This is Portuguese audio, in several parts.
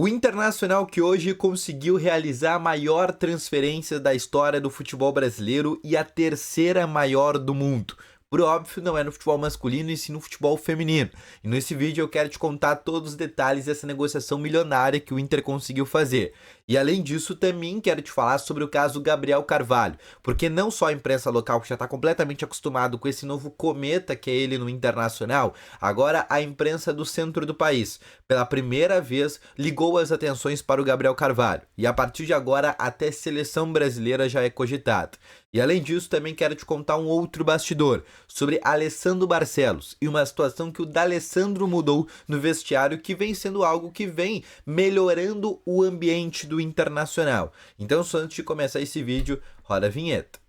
O Internacional que hoje conseguiu realizar a maior transferência da história do futebol brasileiro e a terceira maior do mundo. Por óbvio, não é no futebol masculino e sim no futebol feminino. E nesse vídeo eu quero te contar todos os detalhes dessa negociação milionária que o Inter conseguiu fazer. E além disso, também quero te falar sobre o caso Gabriel Carvalho, porque não só a imprensa local que já está completamente acostumado com esse novo cometa que é ele no Internacional, agora a imprensa do centro do país, pela primeira vez, ligou as atenções para o Gabriel Carvalho. E a partir de agora, até seleção brasileira já é cogitada. E além disso, também quero te contar um outro bastidor sobre Alessandro Barcelos e uma situação que o D'Alessandro mudou no vestiário, que vem sendo algo que vem melhorando o ambiente do Internacional. Então, só antes de começar esse vídeo, roda a vinheta.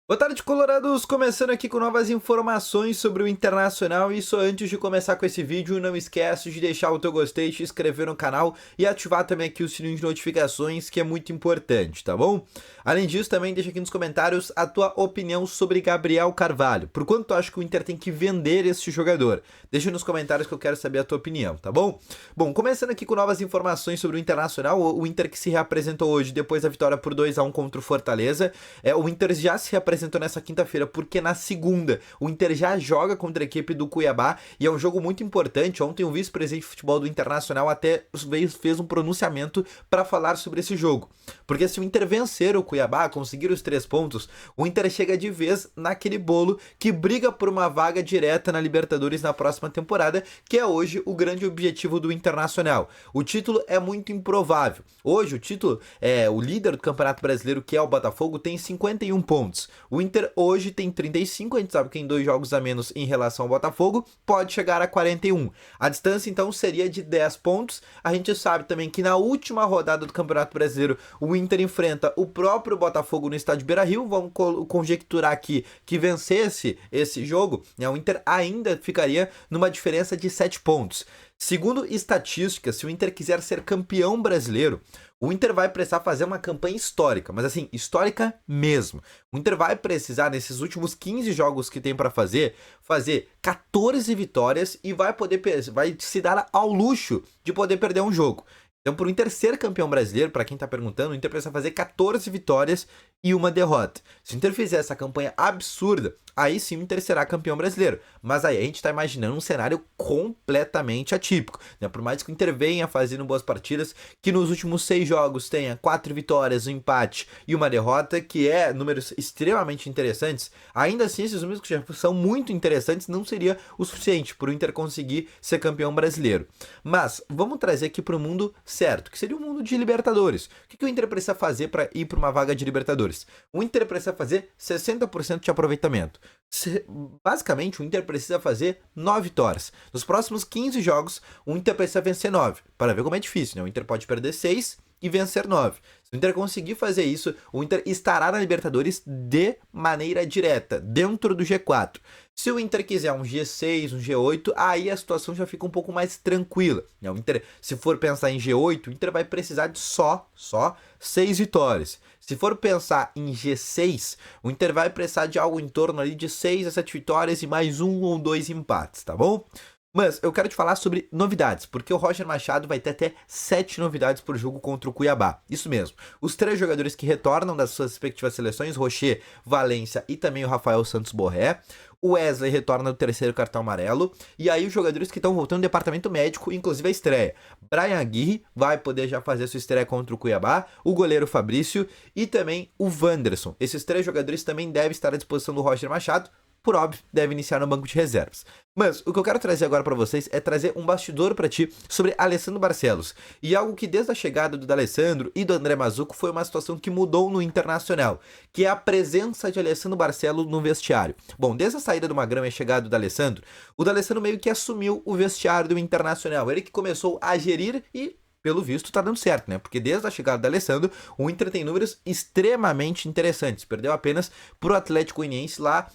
Boa tarde, colorados! Começando aqui com novas informações sobre o Internacional. E só antes de começar com esse vídeo, não esquece de deixar o teu gostei, se inscrever no canal e ativar também aqui o sininho de notificações, que é muito importante, tá bom? Além disso, também deixa aqui nos comentários a tua opinião sobre Gabriel Carvalho. Por quanto tu acha que o Inter tem que vender este jogador? Deixa nos comentários que eu quero saber a tua opinião, tá bom? Bom, começando aqui com novas informações sobre o Internacional, o Inter que se reapresentou hoje depois da vitória por 2-1 contra o Fortaleza. O Inter já se reapresentou nessa quinta-feira, porque na segunda o Inter já joga contra a equipe do Cuiabá e é um jogo muito importante. Ontem o vice-presidente de futebol do Internacional até fez um pronunciamento para falar sobre esse jogo, porque se o Inter vencer o Cuiabá, conseguir os 3 pontos, o Inter chega de vez naquele bolo que briga por uma vaga direta na Libertadores na próxima temporada, que é hoje o grande objetivo do Internacional. O título é muito improvável. Hoje o título o líder do Campeonato Brasileiro, que é o Botafogo, tem 51 pontos. O Inter hoje tem 35, a gente sabe que tem 2 jogos a menos em relação ao Botafogo, pode chegar a 41. A distância então seria de 10 pontos. A gente sabe também que na última rodada do Campeonato Brasileiro o Inter enfrenta o próprio Botafogo no estádio Beira-Rio. Vamos conjecturar aqui que vencesse esse jogo, o Inter ainda ficaria numa diferença de 7 pontos. Segundo estatísticas, se o Inter quiser ser campeão brasileiro, o Inter vai precisar fazer uma campanha histórica, mas assim, histórica mesmo. O Inter vai precisar, nesses últimos 15 jogos que tem para fazer 14 vitórias e vai se dar ao luxo de poder perder um jogo. Então, para o Inter ser campeão brasileiro, para quem está perguntando, o Inter precisa fazer 14 vitórias e uma derrota. Se o Inter fizer essa campanha absurda, aí sim o Inter será campeão brasileiro. Mas aí a gente está imaginando um cenário completamente atípico, né? Por mais que o Inter venha fazendo boas partidas, que nos últimos 6 jogos tenha 4 vitórias, um empate e uma derrota, que é números extremamente interessantes, ainda assim esses números que já são muito interessantes não seria o suficiente para o Inter conseguir ser campeão brasileiro. Mas vamos trazer aqui para o mundo certo, que seria o mundo de Libertadores. O que o Inter precisa fazer para ir para uma vaga de Libertadores? O Inter precisa fazer 60% de aproveitamento. Basicamente, o Inter precisa fazer 9 vitórias. Nos próximos 15 jogos, o Inter precisa vencer 9. Para ver como é difícil, né? O Inter pode perder 6 e vencer 9. Se o Inter conseguir fazer isso, o Inter estará na Libertadores de maneira direta, dentro do G4. Se o Inter quiser um G6, um G8, aí a situação já fica um pouco mais tranquila. O Inter, se for pensar em G8, o Inter vai precisar de só 6 vitórias. Se for pensar em G6, o Inter vai precisar de algo em torno ali de 6 a 7 vitórias e mais 1 ou 2 empates, tá bom? Mas eu quero te falar sobre novidades, porque o Roger Machado vai ter até 7 novidades por jogo contra o Cuiabá. Isso mesmo. Os 3 jogadores que retornam das suas respectivas seleções, Rocher, Valência e também o Rafael Santos Borré. O Wesley retorna do 3º cartão amarelo. E aí os jogadores que estão voltando do departamento médico, inclusive a estreia. Brian Aguirre vai poder já fazer sua estreia contra o Cuiabá. O goleiro Fabrício e também o Wanderson. Esses 3 jogadores também devem estar à disposição do Roger Machado. Por óbvio, deve iniciar no banco de reservas. Mas o que eu quero trazer agora para vocês é trazer um bastidor para ti sobre Alessandro Barcelos. E algo que desde a chegada do D'Alessandro e do André Mazzucco foi uma situação que mudou no Internacional, que é a presença de Alessandro Barcelos no vestiário. Bom, desde a saída do Magrão e a chegada do D'Alessandro, o D'Alessandro meio que assumiu o vestiário do Internacional. Ele que começou a gerir e, pelo visto, tá dando certo, né? Porque desde a chegada do Alessandro, o Inter tem números extremamente interessantes. Perdeu apenas pro Atlético Goianiense lá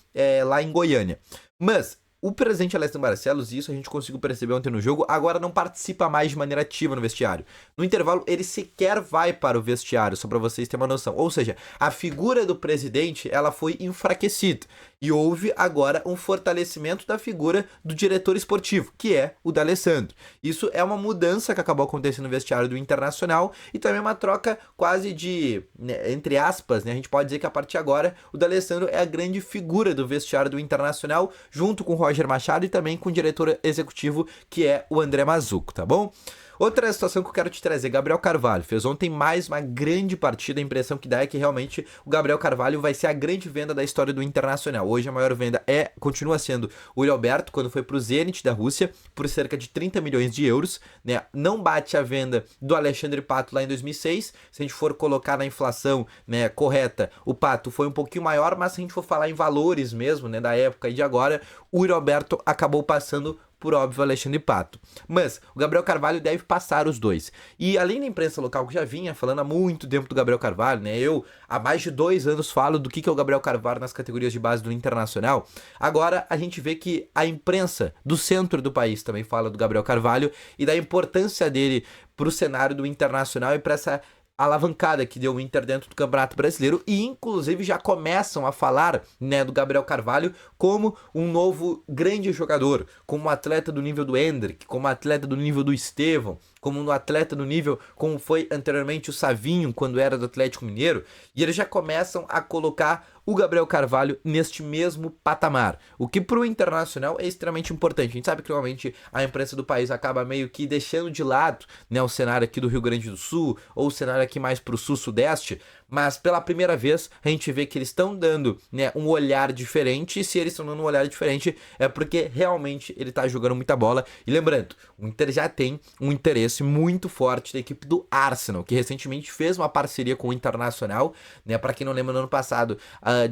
em Goiânia. Mas O presidente Alessandro Barcelos, e isso a gente conseguiu perceber ontem no jogo, agora não participa mais de maneira ativa no vestiário. No intervalo, ele sequer vai para o vestiário, só para vocês terem uma noção. Ou seja, a figura do presidente, ela foi enfraquecida. E houve agora um fortalecimento da figura do diretor esportivo, que é o D'Alessandro. Isso é uma mudança que acabou acontecendo no vestiário do Internacional e também uma troca quase de, né, entre aspas, né, a gente pode dizer que a partir de agora o D'Alessandro é a grande figura do vestiário do Internacional, junto com o Roger Machado e também com o diretor executivo, que é o André Mazzucco, tá bom? Outra situação que eu quero te trazer, Gabriel Carvalho, fez ontem mais uma grande partida, a impressão que dá é que realmente o Gabriel Carvalho vai ser a grande venda da história do Internacional. Hoje a maior venda continua sendo o Yuri Alberto, quando foi para o Zenit da Rússia, por cerca de 30 milhões de euros, né? Não bate a venda do Alexandre Pato lá em 2006, se a gente for colocar na inflação, né, correta, o Pato foi um pouquinho maior, mas se a gente for falar em valores mesmo, né, da época e de agora, o Yuri Alberto acabou passando por óbvio, Alexandre Pato. Mas o Gabriel Carvalho deve passar os dois. E além da imprensa local que já vinha falando há muito tempo do Gabriel Carvalho, né? Eu há mais de 2 anos falo do que é o Gabriel Carvalho nas categorias de base do Internacional. Agora a gente vê que a imprensa do centro do país também fala do Gabriel Carvalho e da importância dele para o cenário do Internacional e para essa alavancada que deu o Inter dentro do Campeonato Brasileiro e inclusive já começam a falar, né, do Gabriel Carvalho como um novo grande jogador, como um atleta do nível do Endrick, como um atleta do nível do Estevão, como um atleta do nível como foi anteriormente o Savinho quando era do Atlético Mineiro, e eles já começam a colocar o Gabriel Carvalho neste mesmo patamar, o que para o Internacional é extremamente importante. A gente sabe que normalmente a imprensa do país acaba meio que deixando de lado, né, o cenário aqui do Rio Grande do Sul, ou o cenário aqui mais para o sul-sudeste, mas pela primeira vez a gente vê que eles estão dando, né, um olhar diferente, e se eles estão dando um olhar diferente é porque realmente ele está jogando muita bola. E lembrando, o Inter já tem um interesse muito forte da equipe do Arsenal, que recentemente fez uma parceria com o Internacional, né, para quem não lembra, no ano passado,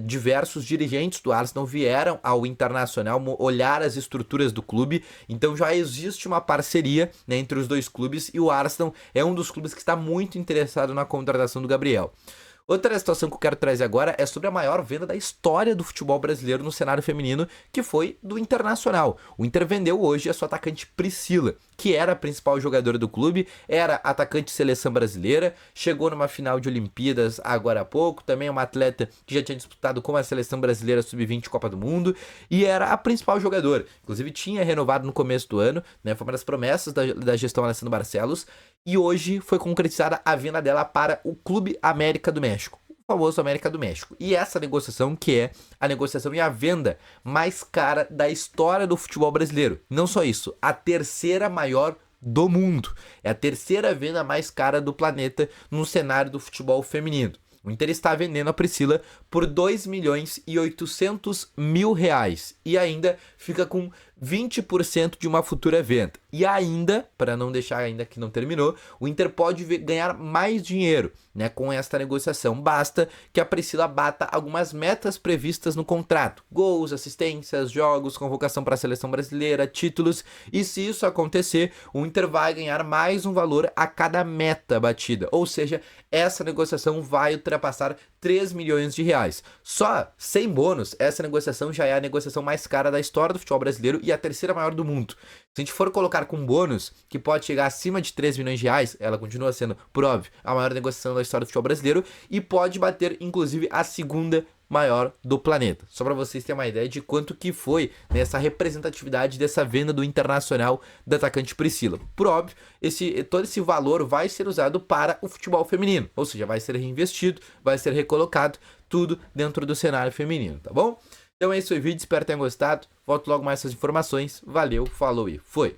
diversos dirigentes do Arsenal vieram ao Internacional olhar as estruturas do clube, então já existe uma parceria, né, entre os dois clubes, e o Arsenal é um dos clubes que está muito interessado na contratação do Gabriel. Outra situação que eu quero trazer agora é sobre a maior venda da história do futebol brasileiro no cenário feminino, que foi do Internacional. O Inter vendeu hoje a sua atacante Priscila, que era a principal jogadora do clube, era atacante de seleção brasileira, chegou numa final de Olimpíadas agora há pouco, também é uma atleta que já tinha disputado com a seleção brasileira sub-20 Copa do Mundo, e era a principal jogadora. Inclusive tinha renovado no começo do ano, né, foi uma das promessas da gestão Alessandro Barcelos, e hoje foi concretizada a venda dela para o Clube América do México, o famoso América do México. E essa negociação, que é a negociação e a venda mais cara da história do futebol brasileiro. Não só isso, a terceira maior do mundo. É a terceira venda mais cara do planeta no cenário do futebol feminino. O Inter está vendendo a Priscila por 2.800.000 reais e ainda fica com 20% de uma futura venda. E ainda, para não deixar ainda que não terminou, o Inter pode ganhar mais dinheiro, né, com esta negociação. Basta que a Priscila bata algumas metas previstas no contrato: gols, assistências, jogos, convocação para a seleção brasileira, títulos. E se isso acontecer, o Inter vai ganhar mais um valor a cada meta batida. Ou seja, essa negociação vai ultrapassar 3 milhões de reais. Só sem bônus, essa negociação já é a negociação mais cara da história do futebol brasileiro e a terceira maior do mundo. Se a gente for colocar com bônus, que pode chegar acima de 3 milhões de reais, ela continua sendo, por óbvio, a maior negociação da história do futebol brasileiro e pode bater, inclusive, a segunda maior do planeta. Só para vocês terem uma ideia de quanto que foi nessa representatividade dessa venda do Internacional da atacante Priscila. Por óbvio, todo esse valor vai ser usado para o futebol feminino, ou seja, vai ser reinvestido, vai ser recolocado, tudo dentro do cenário feminino, tá bom? Então é isso aí, vídeo, espero que tenham gostado. Volto logo mais essas informações. Valeu, falou e foi!